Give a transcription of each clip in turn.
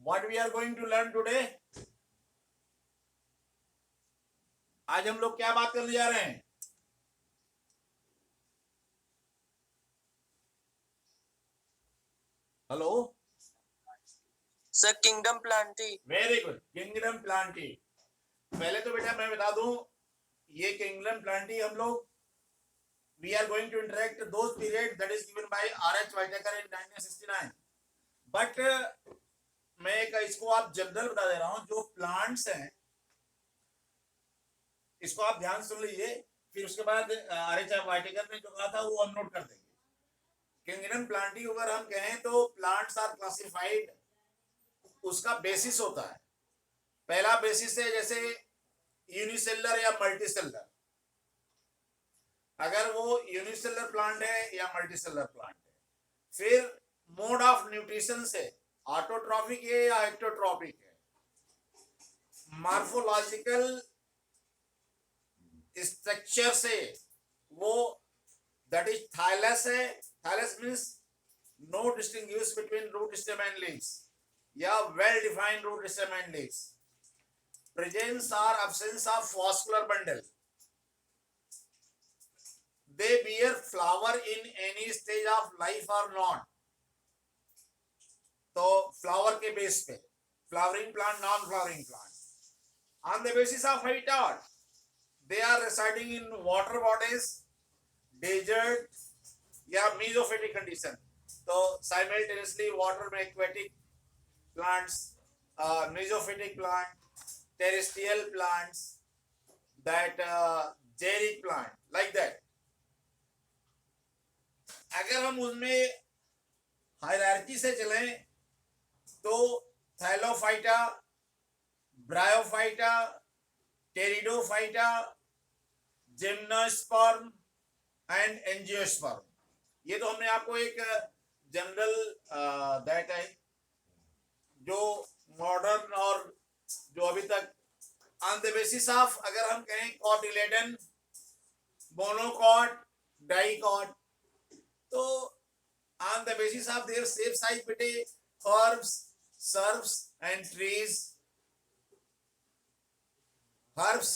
what we are going to learn today? आज हम लोग क्या बात करने जा रहे हैं? Hello sir, kingdom Plantae. Very good, kingdom Plantae. पहले तो बेटा मैं बता दूं, ये किंगडम प्लांटी हम लोग we are going to interact those period that is given by R.H. Whittaker in 1969. But मैं एक इसको आप जनरल बता दे रहा हूं, जो प्लांट्स हैं इसको आप ध्यान सुन लीजिए, फिर उसके बाद R.H. Whittaker ने जो कहा था वो हम नोट कर देंगे। किंगडम प्लांटी अगर हम कहें तो प्लांट्स आर क्लासिफाइड, उसका बेसिस होता है। पहला बेसिस है जैसे यूनिसेलर या मल्टीसेलर, अगर वो यूनिसेलर प्लांट है या मल्टीसेलर प्लांट है। फिर मोड ऑफ न्यूट्रिशन से ऑटोट्रॉफिक है या एक्टोट्रॉफिक है। मॉर्फोलॉजिकल स्ट्रक्चर से वो दैट इज थाइलस है, thallus means no distinguish between root stem and leaves या well defined root stem and leaves. Presence और absence of vascular bundle, they bear flower in any stage of life or not। तो flower के base पे flowering plant, non flowering plant. On the basis of habitat, they are residing in water bodies, desert या mesophilic condition। तो simultaneously water में aquatic plants, mesophilic plant, terrestrial plants, that xeric plant, like that। अगर हम उसमें hierarchy से चलें तो Thallophyta, bryophyta, pteridophyta, gymnosperm and angiosperm, ये तो हमने आपको एक जनरल दैट है जो मॉडर्न और जो अभी तक ऑन द बेसिस ऑफ, अगर हम कहें कॉटिलेडन, मोनोकॉट, डाइकॉट, तो on the basis of their shape, size, बेटे herbs, shrubs and trees। herbs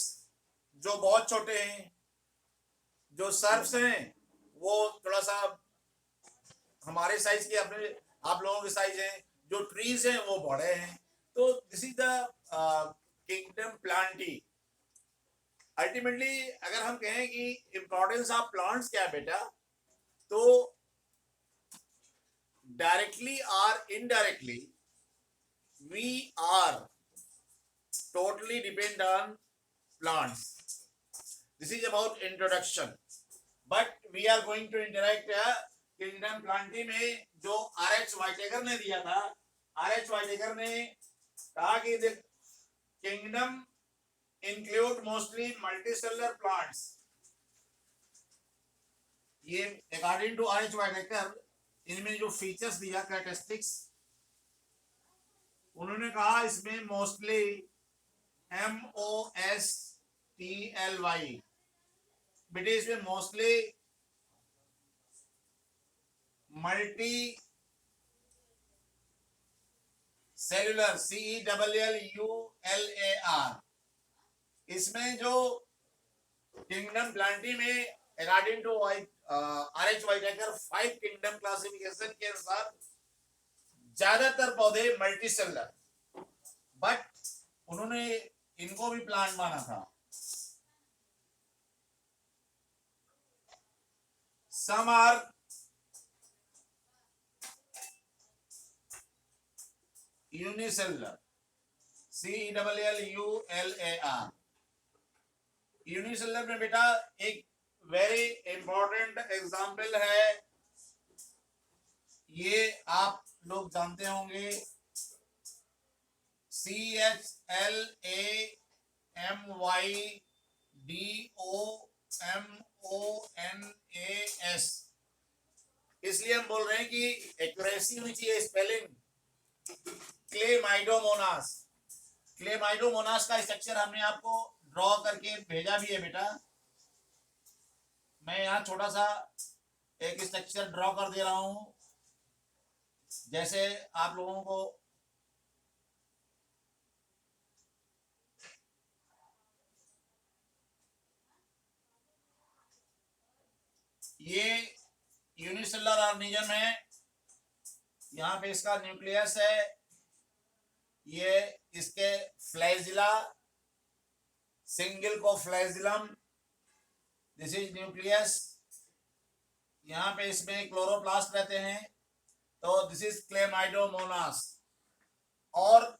जो बहुत छोटे हैं, जो shrubs हैं वो थोड़ा सा हमारे साइज के, अपने आप लोगों के साइज हैं, जो ट्रीज हैं वो बड़े हैं। तो this is the kingdom Plantae. Ultimately अगर हम कहें कि इंपॉर्टेंस ऑफ प्लांट्स क्या है बेटा, तो directly or indirectly we are totally depend on plants। this is about introduction, but we are going to interact kingdom plantae में जो R.H. Whittaker ने दिया था। R.H. Whittaker ने कहा कि kingdom include mostly multicellular plants. ये अकॉर्डिंग टू R.H. Whittaker इनमें जो फीचर्स दिया, कैरेक्टरिस्टिक्स, उन्होंने कहा इसमें मोस्टली MOSTLY, बेटे इसमें मोस्टली मल्टी सेलुलर, CELLULAR। इसमें जो किंगडम प्लांटी में according to R.H. Whittaker 5 kingdom classification के अनुसार ज्यादातर पौधे मल्टीसेलुलर, बट उन्होंने इनको भी प्लांट माना था। Some are unicellular, CELLULAR। Unicellular में बेटा एक वेरी इंपॉर्टेंट एग्जाम्पल है, ये आप लोग जानते होंगे, CHLAMYDOMONAS। इसलिए हम बोल रहे हैं कि एक्यूरेसी होनी चाहिए स्पेलिंग। क्लेमाइडोमोनास, क्लेमाइडोमोनास का स्ट्रक्चर हमने आपको ड्रॉ करके भेजा भी है बेटा। मैं यहाँ छोटा सा एक स्ट्रक्चर ड्रॉ कर दे रहा हूं, जैसे आप लोगों को ये यूनिसेलुलर ऑर्गेनिज्म है, यहाँ पे इसका न्यूक्लियस है, ये इसके फ्लैजिला, सिंगल को फ्लैजिलम, दिस इज न्यूक्लियस। यहाँ पे इसमें क्लोरोप्लास्ट रहते हैं, तो दिस इज क्लेमाइडोमोनास। और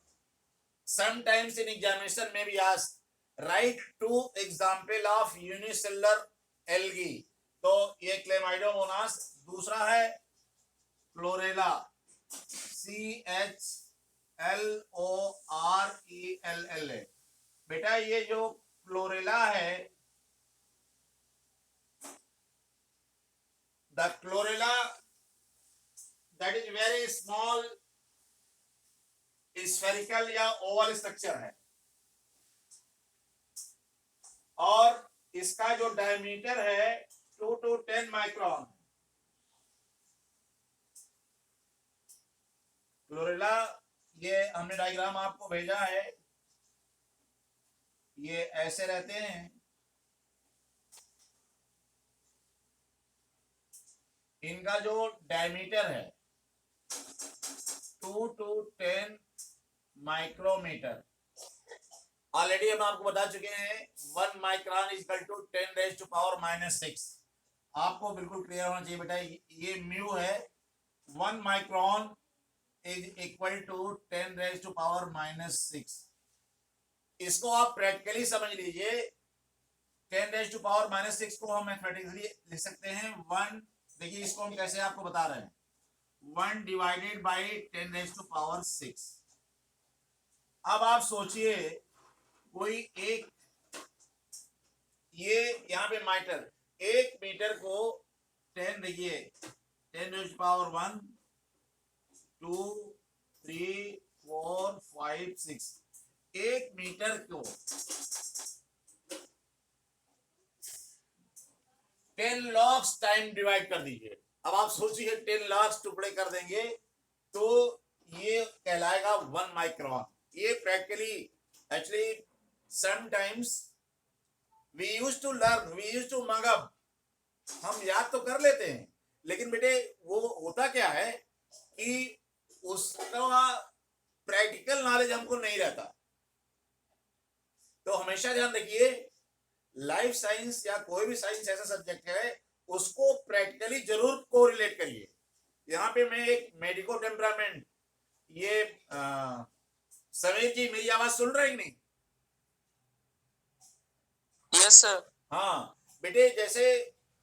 समटाइम्स इन एग्जामिनेशन में भी asked right two example of unicellular algae, तो ये क्लेमाइडोमोनास। दूसरा है क्लोरेला, CHLORELLA। बेटा ये जो क्लोरेला है, the chlorella that is very small spherical या ओवल स्ट्रक्चर है, और इसका जो डायमीटर है 2 to 10 माइक्रोन। क्लोरेला, ये हमने डायग्राम आपको भेजा है, ये ऐसे रहते हैं। इनका जो डायमीटर है 2 to 10 माइक्रोमीटर। ऑलरेडी हम आपको बता चुके हैं 1 माइक्रोन इज इक्वल टू 10⁻⁻⁶। आपको बिल्कुल क्लियर होना चाहिए बेटा, ये म्यू है, 1 माइक्रोन इज इक्वल टू 10⁻⁻⁶। इसको आप प्रैक्टिकली समझ लीजिए। 10⁻⁻⁶ को हम मैथमेटिकली लिख सकते हैं 1, देखिए इसको हम कैसे आपको बता रहे हैं, 1 डिवाइडेड बाई 10⁻⁶। अब आप सोचिए कोई एक, ये यहाँ पे मीटर, 1 मीटर को 10, देखिए 10⁻⁻1 2 3 4 5 6, 1 मीटर को 10 लाख टाइम डिवाइड कर दीजिए। अब आप सोचिए 10 लाख टुकड़े कर देंगे तो ये कहलाएगा 1 माइक्रोन। ये practically actually sometimes we used to learn, we used to mug up, हम याद तो कर लेते हैं, लेकिन बेटे वो होता क्या है कि उसका प्रैक्टिकल नॉलेज हमको नहीं रहता। तो हमेशा ध्यान रखिए, लाइफ साइंस या कोई भी साइंस ऐसा सब्जेक्ट है, उसको प्रैक्टिकली जरूर कोरिलेट करिए। यहाँ पे मैं एक मेडिको टेम्परामेंट, ये समीर जी मेरी आवाज सुन रहे हैं नहीं? Yes sir. हाँ बेटे, जैसे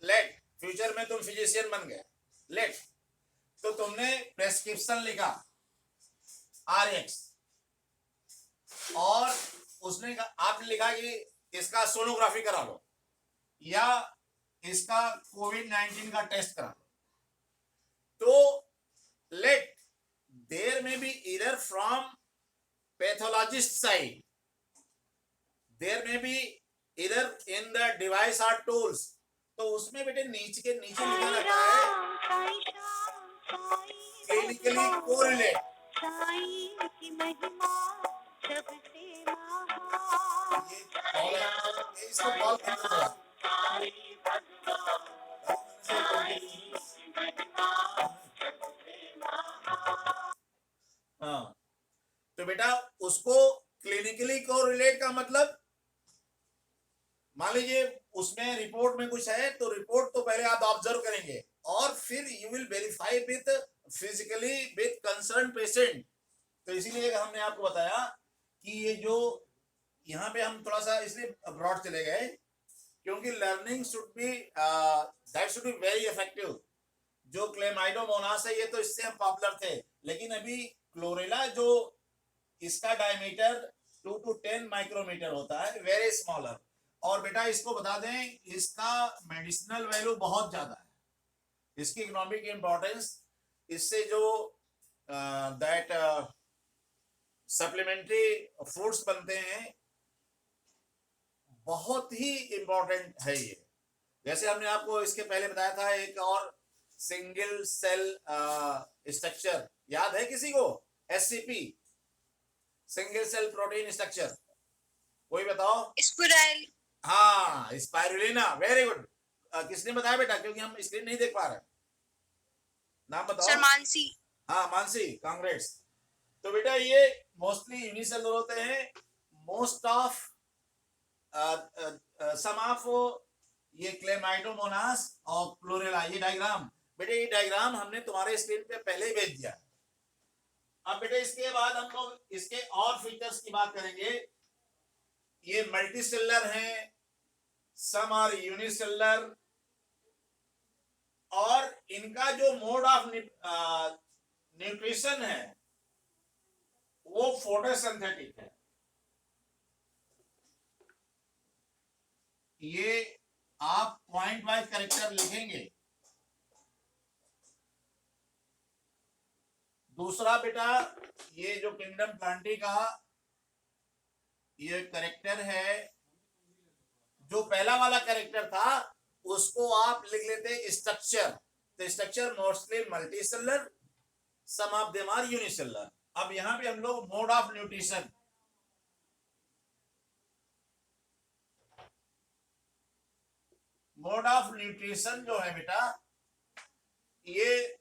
लेट फ्यूचर में तुम फिजिशियन बन गए, लेट तो तुमने प्रेस्क्रिप्शन लिखा RX, और उसने आपने लिखा कि इसका सोनोग्राफी करा लो या इसका कोविड-19 का टेस्ट करा लो, तो let there may be error from pathologist side, there may be error in the device और टूल्स, तो उसमें बेटे नीचे के नीचे लिखा रहता है क्लिनिकली कोरिलेट। ये इसको कॉल करना हाँ, तो बेटा उसको क्लिनिकली कोरिलेट का मतलब, मान लीजिए उसमें रिपोर्ट में कुछ है तो रिपोर्ट तो पहले आप ऑब्जर्व करेंगे और फिर you will verify with physically with concern patient. तो इसीलिए हमने आपको बताया कि ये जो यहाँ पे हम थोड़ा सा इसलिए ब्रॉड चले गए क्योंकि learning should be that should be very effective. जो क्लेमाइडोमोनास है ये तो इससे हम पॉपुलर थे, लेकिन अभी क्लोरेला जो इसका डायमीटर 2 to 10 माइक्रोमीटर होता है, वेरी स्मॉलर। और बेटा इसको बता दें, इसका मेडिसिनल वैल्यू बहुत ज्यादा है, इसकी इकोनॉमिक इंपॉर्टेंस, इससे जो दैट सप्लीमेंट्री फूड्स बनते हैं बहुत ही इंपॉर्टेंट है ये। जैसे हमने आपको इसके पहले बताया था एक और सिंगल सेल स्ट्रक्चर, याद है किसी को? SCP, single cell protein structure, कोई बताओ? स्पाइरुलिना। हाँ स्पाइरुलिना, वेरी गुड। किसने बताया बेटा, क्योंकि हम स्क्रीन नहीं देख पा रहे, नाम बताओ। सर मानसी। हाँ मानसी, कांग्रेस। तो बेटा ये मोस्टली यूनिसेलुलर होते हैं, मोस्ट ऑफ सम ऑफ ये क्लेमाइडोमोनास और क्लोरेला। ये डायग्राम बेटे, ये डायग्राम हमने तुम्हारे स्क्रीन पे पहले ही भेज दिया। अब बेटे इसके बाद हम लोग इसके और फीचर्स की बात करेंगे। ये मल्टी सेलुलर हैं, सम आर यूनिसेलुलर, और इनका जो मोड ऑफ न्यूट्रिशन है वो फोटोसिंथेटिक है। ये आप पॉइंट वाइज करेक्टर लिखेंगे। दूसरा बेटा, ये जो किंगडम प्लांटी का ये करेक्टर है, जो पहला वाला करेक्टर था उसको आप लिख लेते स्ट्रक्चर। तो structure mostly multicellular, some of them are unicellular. अब यहां पे हम लोग mode of nutrition, mode of nutrition जो है बेटा, ये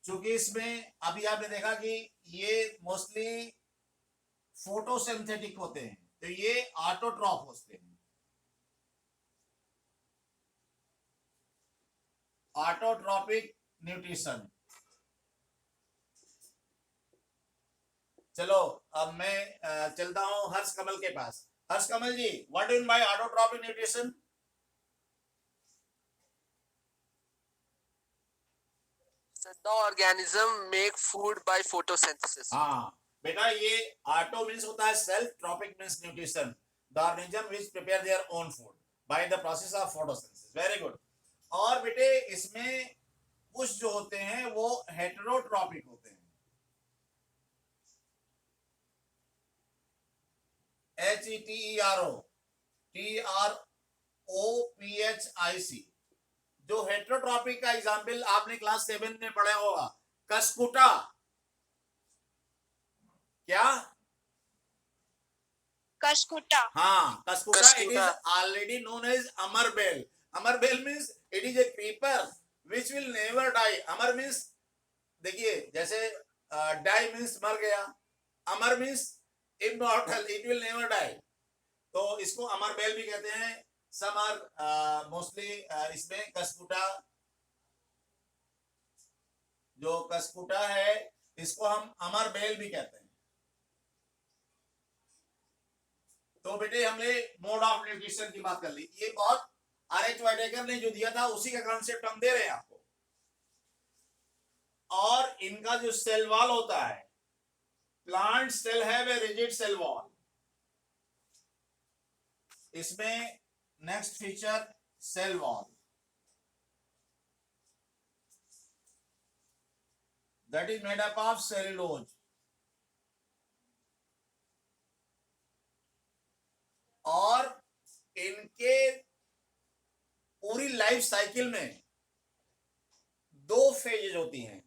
चूंकि इसमें अभी आपने देखा कि ये मोस्टली फोटोसिंथेटिक होते हैं, तो ये ऑटोट्रॉफ होते हैं। Autotrophic nutrition. चलो अब मैं चलता हूं हर्ष कमल के पास। Harsh Kamal ji, what do by autotrophic nutrition? The organism make food by photosynthesis. हाँ बेटा, ये ऑटो मीन्स होता है self, trophic means nutrition, the organism which prepare their own food by the process of photosynthesis. Very good. और बेटे इसमें कुछ जो होते हैं वो हेटेरोट्रॉपिक होते हैं, HETERO, जो हेटेरोट्रॉपिक का एग्जाम्पल आपने क्लास 7 में पढ़ा होगा, कस्कुटा। क्या? कशकुटा। हाँ cuscuta. It is Kaskuta. Already known as amar bel. Amar bel means it is a creeper which will never die. Amar means देखिए, जैसे डाई मीन्स मर गया, amar means immortal, it will never die. तो इसको अमर बेल भी कहते हैं। सम आर मोस्टली इसमें कस्कुटा, जो कस्कुटा है इसको हम अमर बेल भी कहते हैं। तो बेटे हमने मोड ऑफ न्यूट्रिशन की बात कर ली। ये बहुत आर.एच. वाइडेकर ने जो दिया था उसी का कॉन्सेप्ट हम दे रहे हैं आपको। और इनका जो सेल वॉल होता है, plant cell have a rigid cell wall. इसमें next feature cell wall, that is made up of cellulose। और इनके पूरी लाइफ साइकिल में दो फेजेज होती हैं,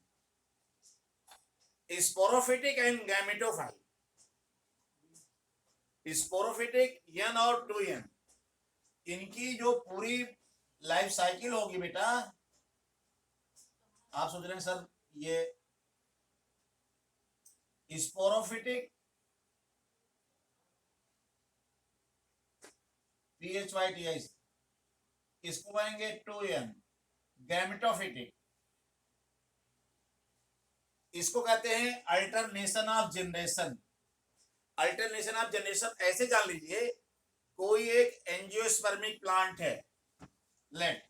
sporophytic and gametophyte. Sporophytic n और 2n, इनकी जो पूरी लाइफ साइकिल होगी बेटा, आप सोच रहे हैं सर ये स्पोरोफिटिक PHYTI, इसको कहेंगे 2n। गैमेटोफिटिक इसको कहते हैं alternation of generation. Alternation of generation ऐसे जान लीजिए, कोई एक एंजियोस्पर्मिक प्लांट है, लेट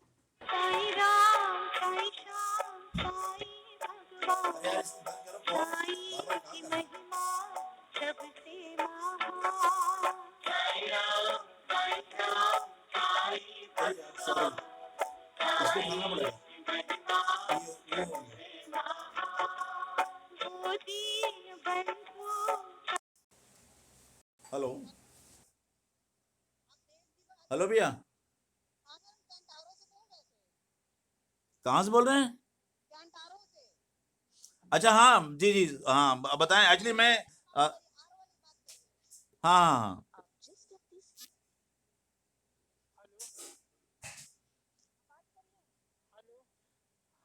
हेलो हेलो भैया, कहाँ से बोल रहे हैं? अच्छा हाँ जी जी हाँ बताएं। एक्चुअली मैं हाँ हाँ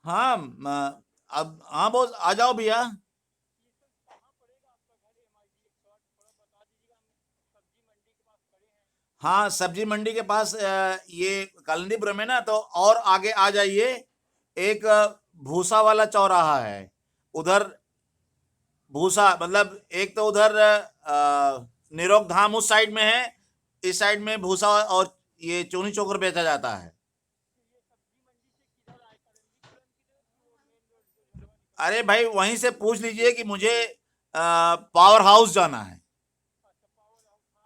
हाँ अब हाँ बॉस आ जाओ भैया। हाँ सब्जी मंडी के पास ये कालिंदीपुरम है ना, तो और आगे आ जाइए, एक भूसा वाला चौराहा है उधर। भूसा मतलब एक तो उधर निरोग धाम उस साइड में है, इस साइड में भूसा और ये चूनी चोकर बेचा जाता है। अरे भाई वहीं से पूछ लीजिए कि मुझे पावर हाउस जाना है।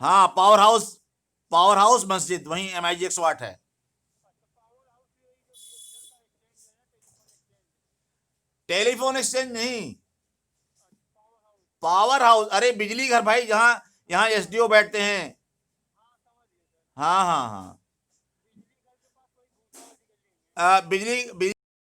हाँ पावर हाउस मस्जिद वहीं MIG 108 है। टेलीफोन एक्सचेंज नहीं, पावर हाउस, अरे बिजली घर भाई, जहाँ यहाँ SDO बैठते हैं। हाँ हाँ हाँ बिजली बिजली